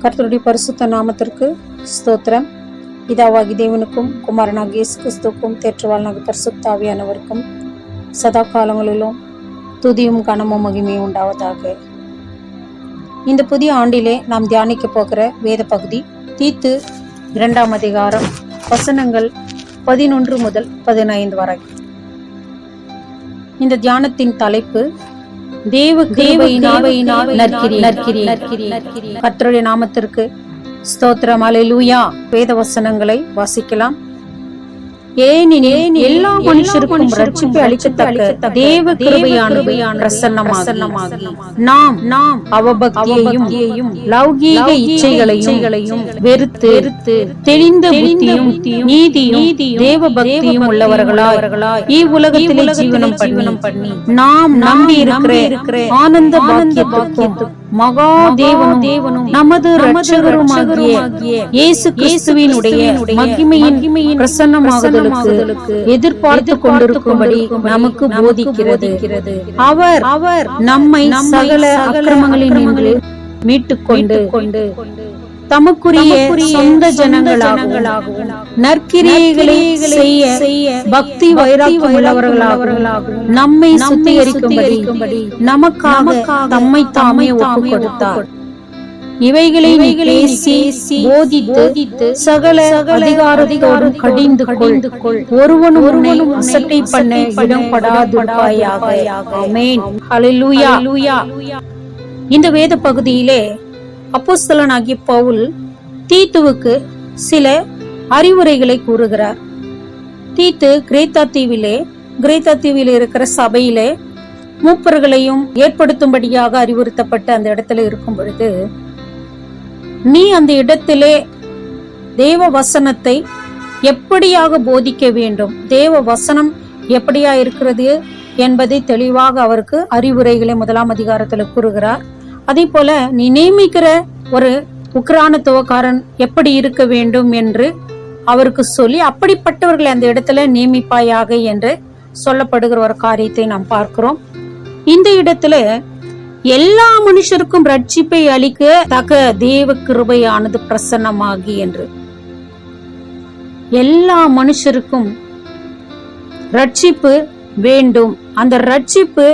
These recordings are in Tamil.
கர்த்தருடைய பரிசுத்த நாமத்திற்கு ஸ்தோத்திரம். பிதாவாகி தேவனுக்கும் குமாரனாகிய இயேசு கிறிஸ்துவுக்கும் தேற்றவாளனாகிய பரிசுத்த ஆவியானவருக்கும் சதா காலங்களிலும் துதியும் கனமும் மகிமையும் உண்டாவதாக. இந்த புதிய ஆண்டிலே நாம் தியானிக்க போகிற வேத பகுதி தீத்து 2ஆம் அதிகாரம் வசனங்கள் 11 முதல் 15 வரை. இந்த தியானத்தின் தலைப்பு கர்த்தருடைய நாமத்திற்கு ஸ்தோத்திரம். அல்லேலூயா. வேத வசனங்களை வாசிக்கலாம். ஏனெனில் எல்லா மனுஷருக்கும் ரட்சிப்பை அளிக்கத்தக்க தேவ கிருபையானது பிரசன்னமாகி நாம் அவபக்தியையும் லௌகீக இச்சைகளையும் வெறுத்து தெளிந்த புத்தியும் நீதியும் தேவ பக்தியும் உள்ளவர்களாய் இவ்வுலகத்திலே ஜீவனம் பண்ணி நாம் நம்பி இருக்கிற ஆனந்த பாக்கியத்துக்கும் மகா தேவனும் நமது இரட்சகருமாகிய இயேசு கிறிஸ்துவினுடைய மகிமையின் பிரசன்னமாகுதலுக்கு எதிர்பார்த்து கொண்டிருக்கும்படி நமக்கு போதிக்கிறது. அவர் நம்மை சகல அக்கிரமங்களினின்று மீட்டுக்கொண்டு தமக்குரிய சொந்த ஜனங்களாகவும் நற்கிரியைகளை செய்ய பக்தி வைராக்கியம் உள்ளவர்களாகவும் நம்மை சுத்திகரிக்கும்படி நமக்காக தம்மை தாமே ஒப்புக் கொடுத்தார். இவைகளை பேசி போதித்து சகல அதிகாரத்தோடும் கடிந்து கொள். ஒருவனும் அசட்டை பண்ண இடம்படாதிருப்பாயாக. ஆமென். ஹல்லேலூயா. இந்த வேத பகுதியிலே அப்போஸ்தலனாகிய பவுல் தீத்துவுக்கு சில அறிவுரைகளை கூறுகிறார். தீத்து கிரேத்தா தீவில் இருக்கிற சபையிலே மூப்பர்களையும் ஏற்படுத்தும்படியாக அறிவுறுத்தப்பட்டு அந்த இடத்துல இருக்கும் பொழுது, நீ அந்த இடத்திலே தேவ வசனத்தை எப்படியாக போதிக்க வேண்டும், தேவ வசனம் எப்படியா இருக்கிறது என்பதை தெளிவாக அவருக்கு அறிவுரைகளை 1ஆம் அதிகாரத்துல கூறுகிறார். அதே போல நீ நியமிக்கிற ஒரு உக்ரானத்துவக்காரன் எப்படி இருக்க வேண்டும் என்று அவருக்கு சொல்லி அப்படிப்பட்டவர்களை அந்த இடத்துல நியமிப்பாயாக என்று சொல்லப்படுகிற ஒரு காரியத்தை நாம் பார்க்கிறோம். இந்த இடத்துல எல்லா மனுஷருக்கும் ரட்சிப்பை அளிக்க தக்க தேவ கிருபையானது பிரசன்னமாகி என்று எல்லா மனுஷருக்கும் ரட்சிப்பு வேண்டும். அந்த ரட்சிப்பு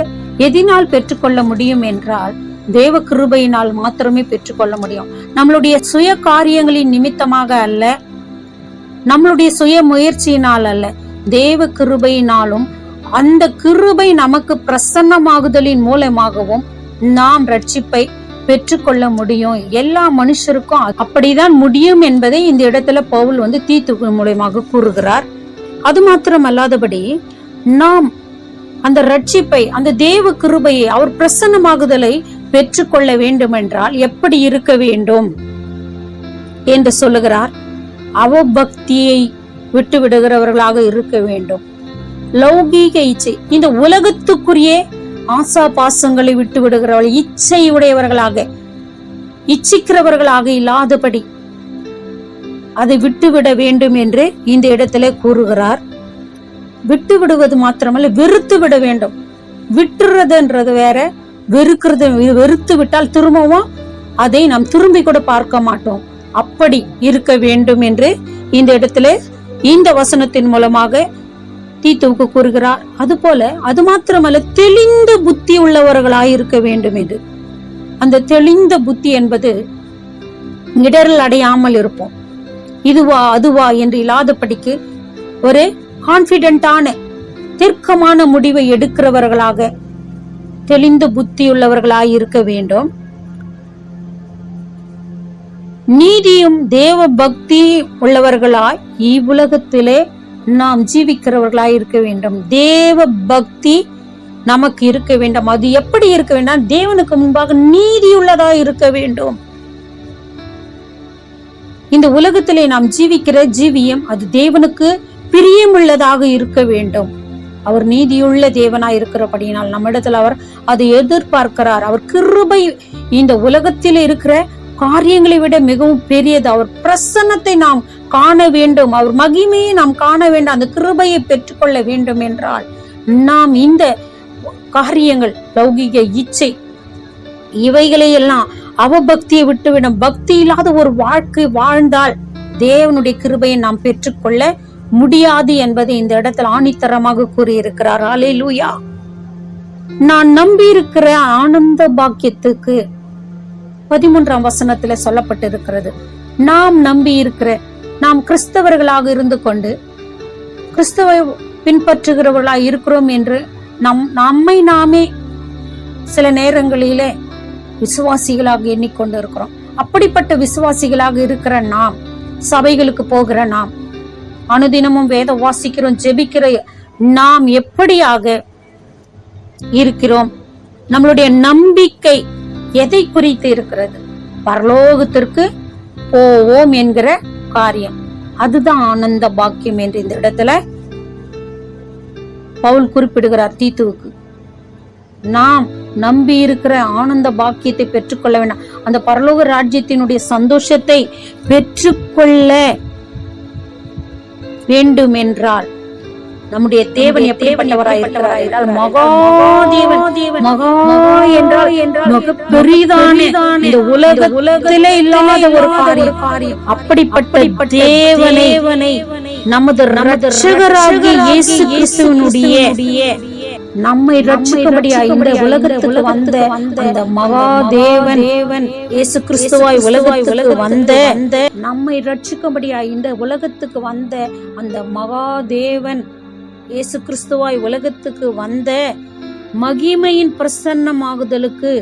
எதினால் பெற்றுக்கொள்ள முடியும் என்றால் தேவ கிருபையினால் மாத்திரமே பெற்றுக்கொள்ள முடியும். நம்மளுடைய சுய காரியங்களின் நிமித்தமாக அல்ல, நம்மளுடைய சுய முயற்சியினால் அல்ல, தேவ கிருபையினாலும் அந்த கிருபை நமக்கு பிரசன்னமாகுதலின் மூலமாகவும் நாம் ரட்சிப்பை பெற்றுக்கொள்ள முடியும். எல்லா மனுஷருக்கும் அப்படிதான் முடியும் என்பதை இந்த இடத்துல பவுல் தீத்து மூலமாக கூறுகிறார். அது மாத்திரம் அல்லாதபடி நாம் அந்த ரட்சிப்பை, அந்த தேவ கிருபையை, அவர் பிரசன்னமாகுதலை பெற்றுக்கொள்ள வேண்டும் என்றால் எப்படி இருக்க வேண்டும் என்று சொல்லுகிறார். அவபக்தியை விட்டு விடுகிறவர்களாக இருக்க வேண்டும். லௌகீக இச்சை, இந்த உலகத்துக்குரிய ஆசா பாசங்களை விட்டு விடுகிறவர்கள், இச்சை உடையவர்களாக, இச்சிக்கிறவர்களாக இல்லாதபடி அதை விட்டுவிட வேண்டும் என்று இந்த இடத்துல கூறுகிறார். விட்டு விடுவது மாத்திரமல்ல, வெறுத்து விட வேண்டும். விட்டுறதுன்றது வேற, வெறுக்கிறது. வெறுத்து விட்டால் திரும்பவும் அதை நாம் திரும்பி கூட பார்க்க மாட்டோம். அப்படி இருக்க வேண்டும் என்று இந்த இடத்துல இந்த வசனத்தின் மூலமாக தீத்துவுக்கு கூறுகிறார். அது போல அது மாத்திரமல்ல, தெளிந்த புத்தி உள்ளவர்களாய் இருக்க வேண்டும் என்று. அந்த தெளிந்த புத்தி என்பது இடரல் அடையாமல் இருப்போம். இதுவா அதுவா என்று இல்லாதபடிக்கு ஒரு கான்பிடென்டான தீர்க்கமான முடிவை எடுக்கிறவர்களாக, தெளிந்த புத்தியுள்ளவர்களாய் இருக்க வேண்டும். நீதியும் தேவ பக்தி உள்ளவர்களாய் இவ்வுலகத்திலே நாம் ஜீவிக்கிறவர்களாய் இருக்க வேண்டும். தேவ பக்தி நமக்கு இருக்க வேண்டும். அது எப்படி இருக்க வேண்டும்? தேவனுக்கு முன்பாக நீதியுள்ளதாய் இருக்க வேண்டும். இந்த உலகத்திலே நாம் ஜீவிக்கிற ஜீவியம் அது தேவனுக்கு பிரியமுள்ளதாக இருக்க வேண்டும். அவர் நீதியுள்ள தேவனாய் இருக்கிறபடியினால் நம்மிடத்தில் அவர் அதை எதிர்பார்க்கிறார். அவர் கிருபை இந்த உலகத்தில் இருக்கிற காரியங்களை விட மிகவும் பெரியது. அவர் பிரசன்னத்தை நாம் காண வேண்டும், அவர் மகிமையை நாம் காண வேண்டும், அந்த கிருபையை பெற்றுக்கொள்ள வேண்டும் என்றால் நாம் இந்த காரியங்கள், லௌகிக இச்சை, இவைகளை எல்லாம் அவபக்தியை விட்டுவிடும். பக்தி இல்லாத ஒரு வாழ்க்கை வாழ்ந்தால் தேவனுடைய கிருபையை நாம் பெற்றுக்கொள்ள முடியாது என்பதை இந்த இடத்துல ஆணித்தரமாக கூறியிருக்கிறார். அல்லேலூயா. நான் நம்பி இருக்கிற ஆனந்த பாக்கியத்துக்கு 13ஆம் வசனத்துல சொல்லப்பட்டிருக்கிறது. நாம் நம்பி இருக்கிற, நாம் கிறிஸ்தவர்களாக இருந்து கொண்டு கிறிஸ்தவ பின்பற்றுகிறவர்களாக இருக்கிறோம் என்று நம்மை நாமே சில நேரங்களிலே விசுவாசிகளாக எண்ணிக்கொண்டு இருக்கிறோம். அப்படிப்பட்ட விசுவாசிகளாக இருக்கிற நாம், சபைகளுக்கு போகிற நாம், அனுதினமும் வேதம் வாசிக்கிறோம், ஜெபிக்கிற நாம் எப்படியாக இருக்கிறோம்? நம்மளுடைய நம்பிக்கை எதை குறித்து இருக்கிறது? பரலோகத்திற்கு போவோம் என்கிற காரியம். அதுதான் ஆனந்த பாக்கியம் என்று இந்த இடத்துல பவுல் குறிப்பிடுகிறார் தீத்துவுக்கு. நாம் நம்பி இருக்கிற ஆனந்த பாக்கியத்தை பெற்றுக்கொள்ள வேண்டாம். அந்த பரலோக ராஜ்யத்தினுடைய சந்தோஷத்தை பெற்றுக்கொள்ள வேண்டும் என்றால் நம்முடைய தேவன் எப்படிப்பட்டவராய் இருக்கிறார் என்றால் மகாதேவன். மகா என்றால் மிக பெரிதான இந்த உலகத்திலே இல்லாத ஒரு காரியம். அப்படிப்பட்ட தேவனை நமது இரட்சகராகிய இயேசு கிறிஸ்துவினுடைய நம்மை ரட்சிக்கும்படியாய் இந்த உலகத்துக்கு வந்த அந்த மகாதேவன் இயேசு கிறிஸ்துவாய் உலகத்துக்கு வந்த, நம்மை ரட்சிக்கும்படியாய் இந்த உலகத்துக்கு வந்த அந்த மகாதேவன் இயேசு கிறிஸ்துவாய் உலகத்துக்கு வந்த மகிமையின் பிரசன்னமாகுதலுக்கு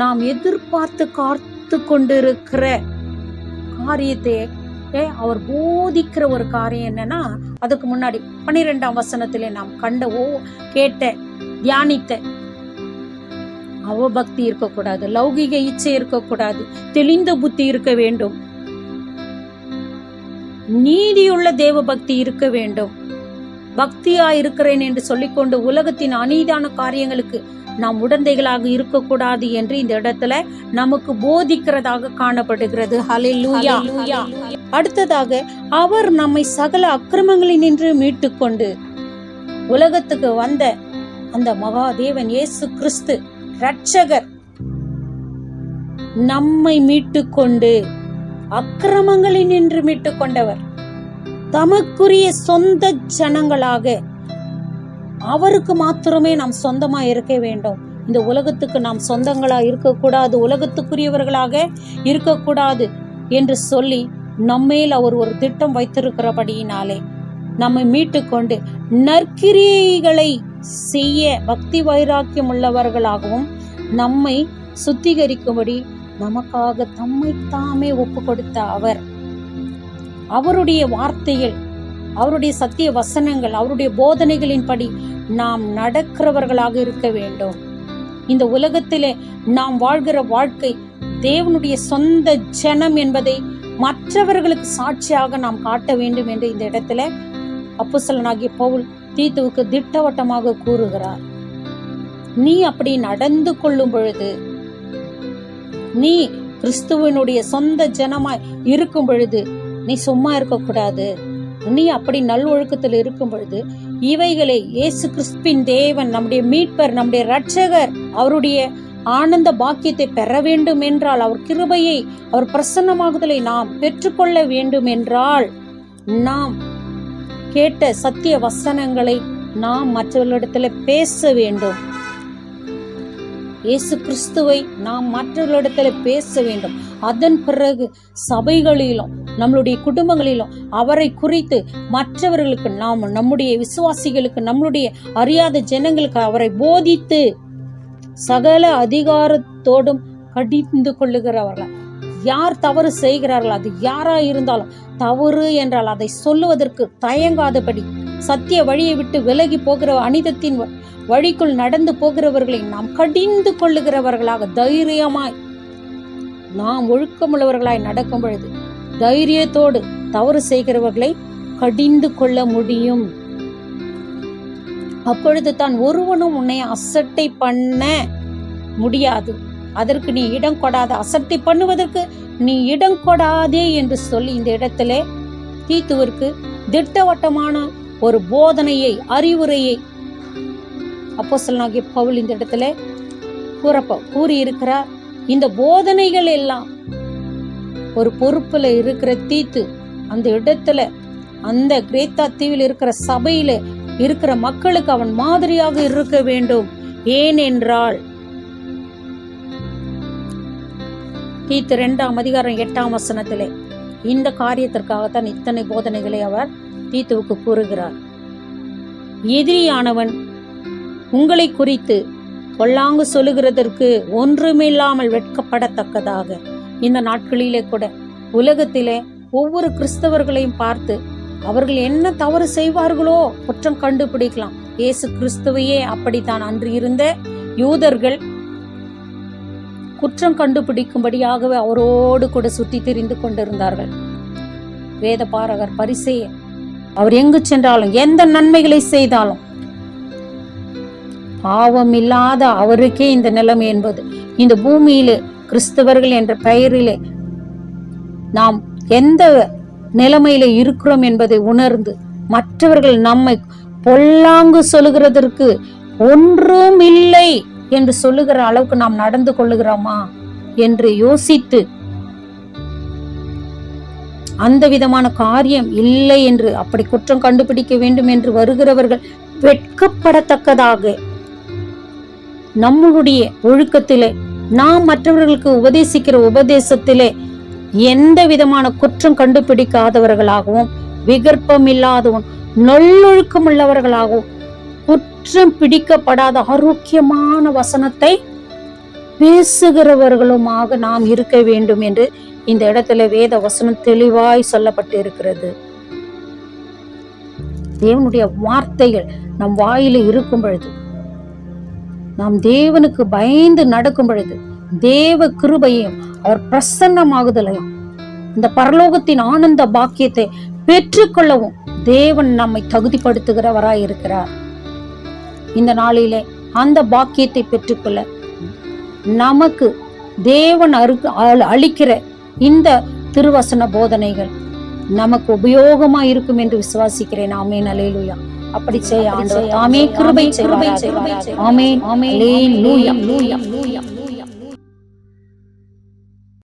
நாம் எதிர்பார்த்து காத்து கொண்டிருக்கிற காரியத்தை அவர் போதிக்கிற ஒரு காரியம் என்னன்னா, அதுக்கு முன்னாடி 12ஆம் வசனத்திலே நாம் கேட்ட தியானித்த அவபக்தி இருக்கக்கூடாது, லௌகிக இச்சை இருக்கக்கூடாது, தெளிந்த புத்தி இருக்க வேண்டும், நீதியுள்ள தேவ பக்தி இருக்க வேண்டும். பக்தியா இருக்கிறேன் என்று சொல்லிக்கொண்டு உலகத்தின் அநீதான காரியங்களுக்கு நாம் உடந்தைகளாக இருக்கக்கூடாது என்று இந்த இடத்துல நமக்கு போதிக்கிறதாக காணப்படுகிறது. ஹல்லேலூயா. அடுத்ததாக, அவர் நம்மை சகல அக்கிரமங்களினின்று மீட்டுக்கொண்டு உலகத்துக்கு வந்த அந்த மகாதேவன் இயேசு கிறிஸ்து இரட்சகர் நம்மை மீட்டுக்கொண்டு அக்கிரமங்களினின்று மீட்டுக்கொண்டவர், தமக்குரிய சொந்த ஜனங்களாக அவருக்கு மாத்திரமே நாம் சொந்தமா இருக்க வேண்டும். இந்த உலகத்துக்கு நாம் சொந்தங்களா இருக்கக்கூடாது, உலகத்துக்குரியவர்களாக இருக்கக்கூடாது என்று சொல்லி நம்மேல் அவர் ஒரு திட்டம் வைத்திருக்கிறபடியினாலே நம்மை மீட்டுக்கொண்டு நற்கிரியைகளை செய்ய பக்தி வைராக்கியம் உள்ளவர்களாகவும் நம்மை சுத்திகரிக்கும்படி நமக்காக தம்மை தாமே ஒப்பு கொடுத்த அவர், அவருடைய வார்த்தைகள், அவருடைய சத்திய வசனங்கள், அவருடைய போதனைகளின்படி நாம் நடக்கிறவர்களாக இருக்க வேண்டும். இந்த உலகத்திலே நாம் வாழ்கிற வாழ்க்கை தேவனுடைய சொந்த ஜனம் என்பதை மற்றவர்களுக்கு சாட்சியாக நாம் காட்ட வேண்டும் என்று இந்த இடத்துல அப்போஸ்தலனாகிய பவுல் தீத்துவுக்கு திட்டவட்டமாக கூறுகிறார். நீ அப்படி நடந்து கொள்ளும் பொழுது, நீ கிறிஸ்துவனுடைய சொந்த ஜனமாய் இருக்கும் பொழுது நீ சும்மா இருக்கக்கூடாது. நீ அப்படி நல்லொழுக்கத்தில் இருக்கும் பொழுது இவைகளை இயேசு கிறிஸ்துவின் தேவன், நம்முடைய மீட்பர், நம்முடைய இரட்சகர், அவருடைய ஆனந்த பாக்கியத்தை பெற வேண்டும் என்றால், அவர் கிருபையை, அவர் பிரசன்னமாகுதலை நாம் பெற்றுக்கொள்ள வேண்டும் என்றால், நாம் கேட்ட சத்திய வசனங்களை நாம் மற்றவர்களிடத்துல பேச வேண்டும். இயேசு கிறிஸ்துவை நாம் மற்றவர்களிடத்துல பேச வேண்டும். அதன் பிறகு சபைகளிலும் நம்மளுடைய குடும்பங்களிலும் அவரை குறித்து மற்றவர்களுக்கு, நாம் நம்முடைய விசுவாசிகளுக்கு, நம்மளுடைய அறியாத ஜனங்களுக்கு அவரை போதித்து சகல அதிகாரத்தோடும் கடிந்து கொள்ளுகிறவர்கள், யார் தவறு செய்கிறார்கள், அது யாரா இருந்தாலும் தவறு என்றால் அதை சொல்லுவதற்கு தயங்காதபடி, சத்திய வழியை விட்டு விலகி போகிற அனிதத்தின் வழிக்குள் நடந்து போகிறவர்களை நாம் கடிந்து கொள்ளுகிறவர்களாக தைரியமாய், நாம் ஒழுக்கமுள்ளவர்களாய் நடக்கும் பொழுது தைரியத்தோடு தவறு செய்கிறவர்களை கடிந்து கொள்ள முடியும். அப்பொழுது தான் ஒருவனும் உன்னை அசட்டை பண்ண முடியாது. அதற்கு நீ இடம் கொடாத, அசட்டை பண்ணுவதற்கு நீ இடம் கொடாதே என்று சொல்லி இந்த இடத்துல தீத்துவிற்கு திட்டவட்டமான ஒரு போதனையை, அறிவுரையை அப்போஸ்தலனாகிய பவுல் இந்த இடத்துல கூறியிருக்கிறார். இந்த போதனைகள் எல்லாம் ஒரு பொறுப்புல இருக்கிற தீத்து அந்த இடத்துல, அந்த கிரேத்தா தீவில் இருக்கிற சபையில இருக்கிற மக்களுக்கு அவன் மாதிரியாக இருக்க வேண்டும். ஏனென்றால் தீத்து 2ஆம் அதிகாரம் 8ஆம் வசனத்திலே இந்த காரியத்திற்காகத்தான் இத்தனை போதனைகளை அவர் தீத்துவுக்கு கூறுகிறார். எதிரியானவன் உங்களை குறித்து பொல்லாங்கு சொல்லுகிறதற்கு ஒன்றுமில்லாமல் வெட்கப்படத்தக்கதாக இந்த நாட்களிலே கூட உலகத்திலே ஒவ்வொரு கிறிஸ்தவர்களையும் பார்த்து அவர்கள் என்ன தவறு செய்வார்களோ குற்றம் கண்டுபிடிக்கலாம். இயேசு கிறிஸ்துவையே அப்படித்தான் அன்று இருந்த யூதர்கள் குற்றம் கண்டுபிடிக்கும்படியாகவே அவரோடு கூட சுற்றி திரிந்து கொண்டிருந்தார்கள். வேத பாரகர் பரிசேயர் அவர் எங்கு சென்றாலும் எந்த நன்மைகளை செய்தாலும் பாவம் இல்லாத அவருக்கே இந்த நிலைமை என்பது. இந்த பூமியிலே கிறிஸ்தவர்கள் என்ற பெயரிலே நாம் எந்த நிலைமையில இருக்கிறோம் என்பதை உணர்ந்து மற்றவர்கள் நம்மை பொல்லாங்கு சொல்லுகிறதற்கு ஒன்றும் இல்லை என்று சொல்லுகிற அளவுக்கு நாம் நடந்து கொள்ளுகிறோமா என்று யோசித்து அந்த விதமான காரியம் இல்லை என்று அப்படி குற்றம் கண்டுபிடிக்க வேண்டும் என்று வருகிறவர்கள் வெட்கப்படத்தக்கதாக நம்மளுடைய ஒழுக்கத்திலே நாம் மற்றவர்களுக்கு உபதேசிக்கிற உபதேசத்திலே எந்த விதமான குற்றம் கண்டுபிடிக்காதவர்களாகவும் விகற்பம் இல்லாதவன் நல்லொழுக்கம் உள்ளவர்களாகவும் குற்றம் பிடிக்கப்படாத ஆரோக்கியமான வசனத்தை பேசுகிறவர்களுமாக நாம் இருக்க வேண்டும் என்று இந்த இடத்துல வேத வசனம் தெளிவாய் சொல்லப்பட்டு இருக்கிறது. தேவனுடைய வார்த்தைகள் நம் வாயில இருக்கும் பொழுது, நாம் தேவனுக்கு பயந்து நடக்கும் பொழுது, தேவ கிருபையும் அவர் பிரசன்னமாகுதலையும் இந்த பரலோகத்தின் ஆனந்த பாக்கியத்தை பெற்றுக்கொள்ளவும் தேவன் நம்மை தகுதிப்படுத்துகிறவராய் இருக்கிறார். இந்த நாளிலே அந்த பாக்கியத்தை பெற்றுக்கொள்ள நமக்கு தேவன் அளிக்கிற இந்த திருவசன போதனைகள் நமக்கு உபயோகமா இருக்கும் என்று விசுவாசிக்கிறேன். ஆமென், அல்லேலூயா. அப்படி செய்ய ஆண்டவர் ஆமே கிருபை செய்வார். ஆமென், அல்லேலூயா.